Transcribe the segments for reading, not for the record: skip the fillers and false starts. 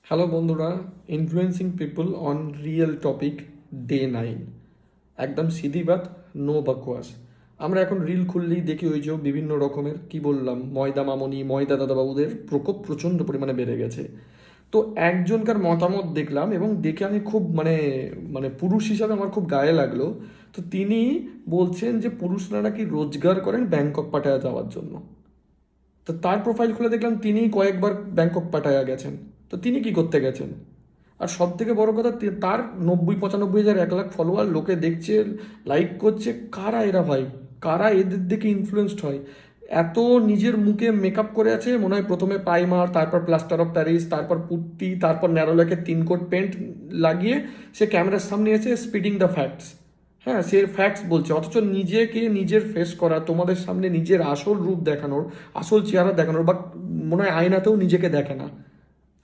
Hello বন্ধুরা, influencing people on real topic day 9। একদম Sidhi Baat, no বকওয়াস। আমরা এখন রিল খুললেই দেখি ওই যে বিভিন্ন রকমের কি বললাম, ময়দা মামনি ময়দা দাদাবাবুদের প্রকোপ প্রচণ্ড পরিমাণে বেড়ে গেছে। তো একজনকার মতামত দেখলাম এবং দেখে আমি খুব মানে মানে পুরুষ হিসাবে আমার খুব গায়ে লাগলো। তো তিনি বলছেন যে পুরুষরা নাকি রোজগার করেন ব্যাংকক পাটায়া যাওয়ার জন্য। তো তার প্রোফাইল খুলে দেখলাম তিনি কয়েকবার ব্যাংকক পাটায়া গেছেন। তো তিনি কি করতে গেছেন? আর সব থেকে বড় কথা, তার 90-95 হাজার 1 লাখ ফলোয়ার, লোকে দেখছে, লাইক করছে। কারা এরা ভাই? কারা এদের দেখে ইনফ্লুয়েসড হয়? এত নিজের মুখে মেকআপ করে আছে, মনে হয় প্রথমে প্রাইমার, তারপর প্লাস্টার অফ প্যারিস, তারপর পুট্টি, তারপর ন্যারোল্যাকের 3 কোট পেন্ট লাগিয়ে সে ক্যামেরার সামনে এসে স্পিডিং দ্য ফ্যাক্টস। হ্যাঁ, সে ফ্যাক্টস বলছে, অথচ নিজেকে নিজের ফেস করা, তোমাদের সামনে নিজের আসল রূপ দেখানোর, আসল চেহারা দেখানোর, বা মনে হয় আয়নাতেও নিজেকে দেখে না।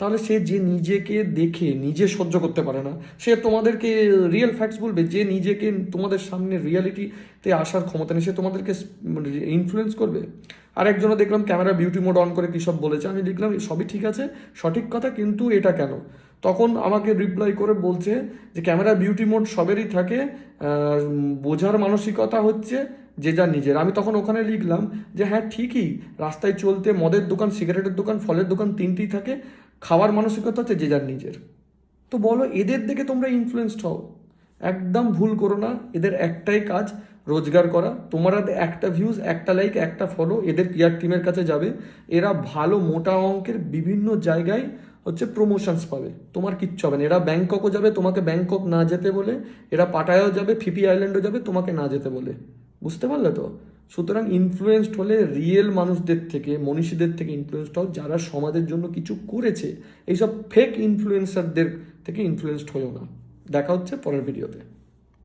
তাহলে সে যে নিজেকে দেখে নিজে সহ্য করতে পারে না, সে তোমাদেরকে রিয়েল ফ্যাক্টস বলবে? যে নিজেকে তোমাদের সামনে রিয়ালিটিতে আসার ক্ষমতা নেই, সে তোমাদেরকে ইনফ্লুয়েন্স করবে? আর একজনও দেখলাম ক্যামেরা বিউটি মোড অন করে কী সব বলেছে। আমি লিখলাম সবই ঠিক আছে, সঠিক কথা, কিন্তু এটা কেন? তখন আমাকে রিপ্লাই করে বলছে যে ক্যামেরা বিউটি মোড সবেরই থাকে, বোঝার মানসিকতা হচ্ছে যে যার নিজের। আমি তখন ওখানে লিখলাম যে হ্যাঁ ঠিকই, রাস্তায় চলতে মদের দোকান, সিগারেটের দোকান, ফলের দোকান 3টি থাকে, খাওয়ার মানসিকতা হচ্ছে যে যার নিজের। তো বলো, এদের দেখে তোমরা ইনফ্লুয়েসড হও? একদম ভুল করো না। এদের একটাই কাজ, রোজগার করা। তোমরা একটা ভিউজ, একটা লাইক, একটা ফলো এদের পিআর টিমের কাছে যাবে। এরা ভালো মোটা অঙ্কের বিভিন্ন জায়গায় হচ্ছে প্রমোশনস পাবে, তোমার কিচ্ছু হবে না। এরা ব্যাংককও যাবে তোমাকে ব্যাংকক না যেতে বলে, এরা পাটায়াও যাবে, ফিপি আইল্যান্ডও যাবে তোমাকে না যেতে বলে। বুঝতে পারলে তো? সুতরাং ইনফ্লুয়েসড হলে রিয়েল মানুষদের থেকে, মনীষীদের থেকে ইনফ্লুয়েসড হও, যারা সমাজের জন্য কিছু করেছে। এইসব ফেক ইনফ্লুয়েন্সারদের থেকে ইনফ্লুয়েসড হয়েও না। দেখা হচ্ছে পরের ভিডিওতে।